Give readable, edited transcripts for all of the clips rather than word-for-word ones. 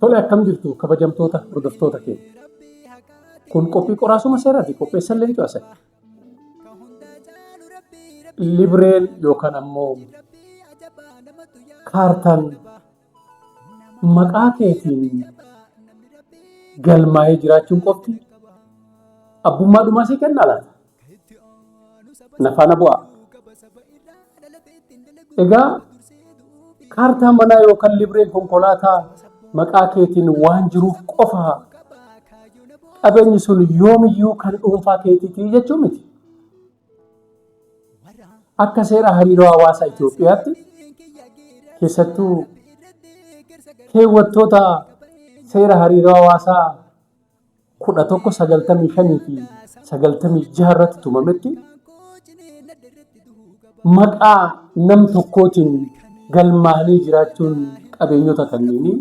Tole akkam jirtu kabajamtoota hordoftoota keenya. Kun qophii qoraasuma seeraati. Qopheessan leencoo asai. Libreen yookaan ammoo kaartaan maqaa keetiin galmaa'ee jiraachuun qofti abbummaa dhumaa sii kennaa laata? Nafaana bu'aa. Egaa kaartaa manaa yookaan libreen konkolaataa maqaa keetiin waan jiruuf qofa qabeenyi sun yoomiyyuu kan dhuunfaa keetiitii jechuu miti. Akka seera hariiroo hawaasaa Itoophiyaatti keessattuu keewwattoota seera hariiroo hawaasaa 1195 fi 96 irratti tumametti maqaa nam tokkootiin galmaa'anii jiraachuun qabeenyota kanneenii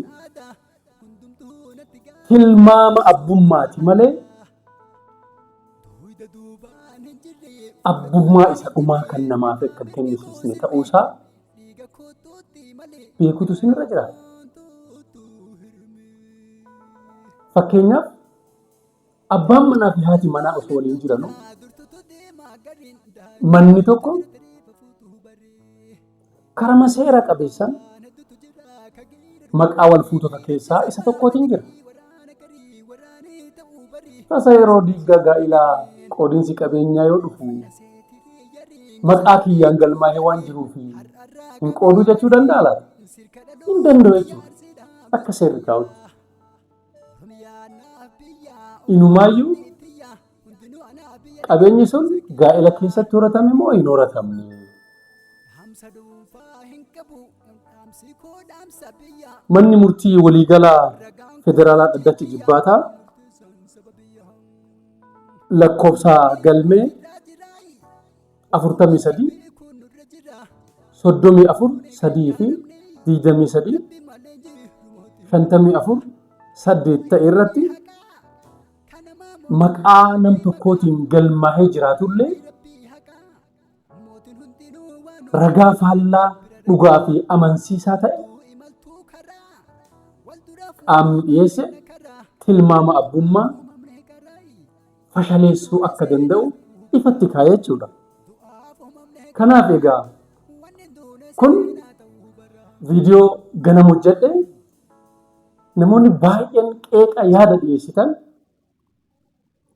tilmaama abbummaati malee abbummaa isa dhumaa kan namaaf akka kennisiisne ta'uusaa beekutu sinirra jira. Fakkeenyaaf abbaan manaa fi haati manaa osoo waliin jiranuu manni tokko karama seera qabeessan maqaa wal fuutota keessaa isa tokkootiin jira. Tasa yeroo diiggaa gaa'ilaa qoodinsi qabeenyaa yoo dhufu maqaa kiyyaan galmaa'ee waan jiruuf hin qooduu jechuu danda'a laata? Hin danda'u jechuudha. Akka seerri kaa'utti. Inumaayyuu qabeenyi sun gaa'ila keessatti horatame moo hin horatamne? Manni murtii waliigalaa federaalaa dhaddachi jibbaataa lakkoofsa galmee 43 34 3 fi 23 54 8 ta'e irratti maqaa nam tokkootiin galmaa'ee jiraatullee ragaa faallaa dhugaa fi amansiisaa ta'e qaamni dhiyeesse tilmaama abbummaa fashaleessuu akka danda'u ifatti kaa'ee jechuudha. Kanaaf egaa kun viidiyoo ganama hojjedhe namoonni baay'een qeeqa yaada dhiyeessitan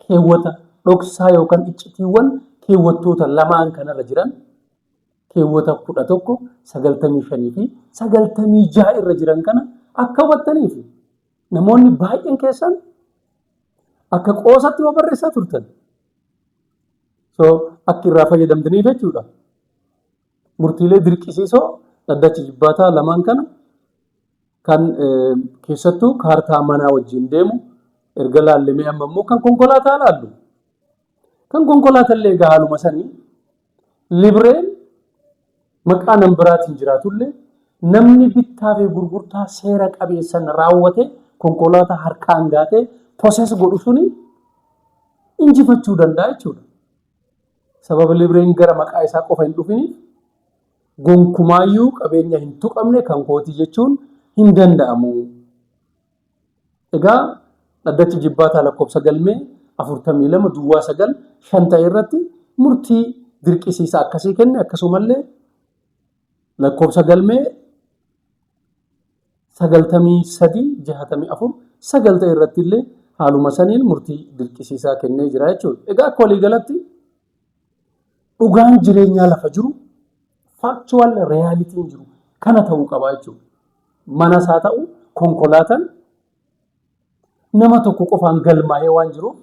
keewwata dhoksaa yookaan iccitiiwwan keewwattoota lamaan kanarra jiran keewwata 11 95 fi 96 irra jiran kana akka hubattaniif namoonni baay'een keessan akka qoosatti barreessaa turtan. Akka irraa fayyadamtaniif jechuudha. Murtiilee dirqisiisoo dhaddachi jibbaataa lamaan kana kan keessattuu kaartaa manaa wajjin deemu erga laallemee amma immoo kan konkolaataa laallu. Kan konkolaataa illee egaa haaluma sanii libreen maqaa nam biraatiin jiraatullee namni bittaa fi gurgurtaa seera qabeessan raawwate konkolaataa harkaan gaatee poses godhu suni injifachuu danda'a jechuudha. Sababa libreen gara maqaa isaa qofa hin dhufiniif gonkumaayyuu qabeenya hin tuqamne kan kootii jechuun hin danda'amu. Egaa dhaddachi jibbaataa lakkoofsa galmee 42 duwwaa 9 5 ta'e irratti murtii dirqisiisaa akkasii kenne akkasumallee lakkoofsa galmee 93 64 9 ta'e irratti illee haaluma saniin murtii dirqisiisaa kennee jira jechuudha. Egaa akka waliigalatti dhugaan jireenyaa lafa jiru factual reality jiru kana ta'uu qaba jechuudha. Manas haa ta'u konkolaataan nama tokko qofaan galmaa'ee waan jiruuf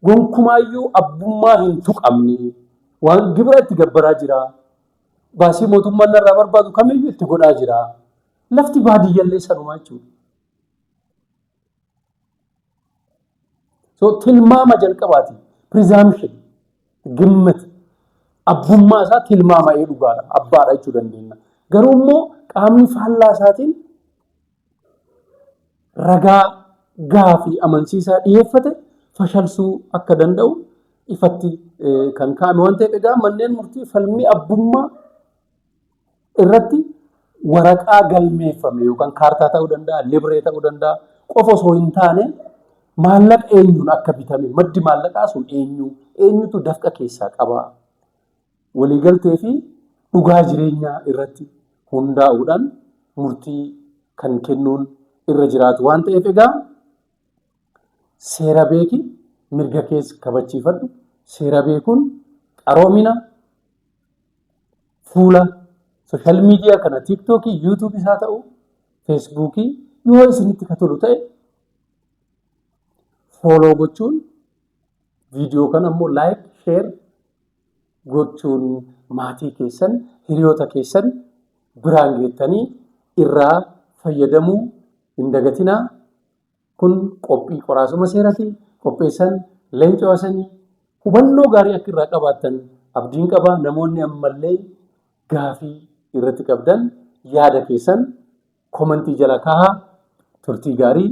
gonkumaayyuu abbummaa hin tuqamne waan gibira itti gabbaraa jira. Baasii mootummaan irraa barbaadu kamiyyuu itti godhaa jira. Lafti baadiyyallee sanumaa jechuudha. Tilmaama jalqabaati. Presumption gimmata abbummaa isaa tilmaama'ee dhugaadha. Abbaadha jechuu dandeenya. Garuu immoo qaamni faallaa isaatiin ragaa gaafii amansiisaa dhiyeeffate fashalsuu akka danda'u ifatti kan kaa'ame waan ta'eef egaa manneen murtii falmii abbummaa irratti waraqaa galmeeffame yookaan kaartaa ta'uu danda'a, libree ta'uu danda'a. Qofa osoo hin taane maallaqa eenyuun akka bitame maddi maallaqaa sun eenyutu dafqa keessaa qaba. Waliigaltee fi dhugaa jireenyaa irratti hundaa'uudhaan murtii kan kennuun irra jiraatu waan ta'eef egaa seera beeki mirga keessa kabachiifadhu. Seera beekuun qaroomina fuula sooshaal miidiyaa kana tiiktookii, yuutuubii isaa ta'u, feesbuukii yoo isinitti ka tolu ta'e fooloo gochuun viidiyoo kana immoo laayik, sheer gochuun maatii keessan, hiriyoota keessan biraan geettanii irraa fayyadamuu hin dagatinaa. Kun qophii qoraasuma seeraati. Qopheessan Leencoo Hasanii hubannoo gaarii akka irraa qabaattan abdiin qaba. Namoonni ammallee gaafii irratti qabdan yaada keessan komentii jala kaahaa. Turtii gaarii.